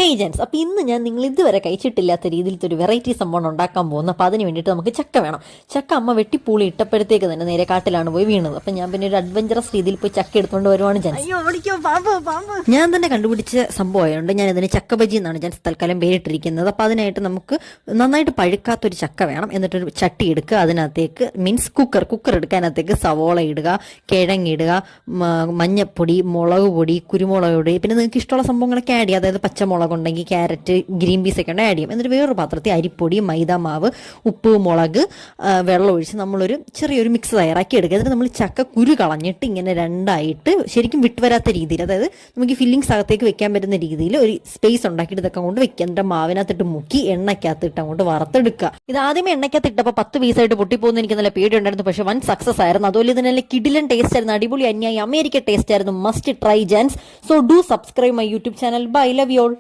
Hey gents, അപ്പോൾ ഇന്ന് ഞാൻ നിങ്ങൾ ഇതുവരെ കഴിച്ചിട്ടില്ലാത്ത രീതിയിലത്തെ ഒരു വെറൈറ്റി സംഭവം ഉണ്ടാക്കാൻ പോകുന്നു. അപ്പോൾ അതിന് വേണ്ടിയിട്ട് നമുക്ക് ചക്ക വേണം. ചക്ക അമ്മ വെട്ടിപ്പൂളി ഇട്ടപ്പോഴത്തേക്ക് തന്നെ നേരെ കാട്ടിലാണ് പോയി വീണത്. അപ്പം ഞാൻ പിന്നെ ഒരു അഡ്വഞ്ചറസ് രീതിയിൽ പോയി ചക്ക എടുത്തുകൊണ്ട് വരുവാണ് ജെൻസ്. ഞാൻ തന്നെ കണ്ടുപിടിച്ച സംഭവമായതുകൊണ്ട് ഞാൻ ഇതിന് ചക്ക ബജി എന്നാണ് ജെൻസ് തൽക്കാലം പേരിട്ടിരിക്കുന്നത്. അപ്പോൾ അതിനായിട്ട് നമുക്ക് നന്നായിട്ട് പഴുക്കാത്തൊരു ചക്ക വേണം. എന്നിട്ടൊരു ചട്ടി എടുക്കുക, അതിനകത്തേക്ക് മീൻസ് കുക്കർ എടുക്കാനകത്തേക്ക് സവോള ഇടുക, കിഴങ്ങിടുക, മഞ്ഞപ്പൊടി, മുളക് പൊടി, കുരുമുളക് പൊടി, പിന്നെ നിങ്ങൾക്ക് ഇഷ്ടമുള്ള സംഭവങ്ങളൊക്കെ ആഡ് ചെയ്യുക. അതായത് പച്ചമുളക് ഉണ്ടെങ്കിൽ ക്യാരറ്റ്, ഗ്രീൻ പീസ് ഒക്കെ ഉണ്ടെങ്കിൽ ആഡ് ചെയ്യും. എന്നിട്ട് വേറൊരു പാത്രത്തിൽ അരിപ്പൊടി, മൈദ മാവ്, ഉപ്പ്, മുളക്, വെള്ളം ഒഴിച്ച് നമ്മളൊരു ചെറിയൊരു മിക്സ് തയ്യാറാക്കി എടുക്കുക. എന്നിട്ട് നമ്മൾ ചക്ക കുരു കളഞ്ഞിട്ട് ഇങ്ങനെ രണ്ടായിട്ട് ശരിക്കും വിട്ടുവരാത്ത രീതിയിൽ, അതായത് നമുക്ക് ഫില്ലിങ്സ് അകത്തേക്ക് വെക്കാൻ പറ്റുന്ന രീതിയിൽ ഒരു സ്പേസ് ഉണ്ടാക്കിയിട്ട് ഇതൊക്കെ കൊണ്ട് വെക്കുക. എന്നിട്ട് മാവിനകത്തിട്ട് മുക്കി എണ്ണയ്ക്കകത്തിട്ട് അങ്ങോട്ട് വറുത്തെടുക്കുക. ഇത് ആദ്യമേ എണ്ണയ്ക്കകത്ത് ഇട്ടപ്പോൾ 10 പീസായിട്ട് പൊട്ടിപ്പോകുന്ന എനിക്ക് നല്ല പേടിയുണ്ടായിരുന്നു. പക്ഷേ വൻ സക്സസ് ആയിരുന്നു. അതുപോലെ ഇത് നല്ല കിടിലൻ ടേസ്റ്റ് ആയിരുന്നു, അടിപൊളി അന്യായി അമേരിക്ക ടേസ്റ്റ് ആയിരുന്നു. Must try gents. So do subscribe my YouTube channel. Bye, love you all.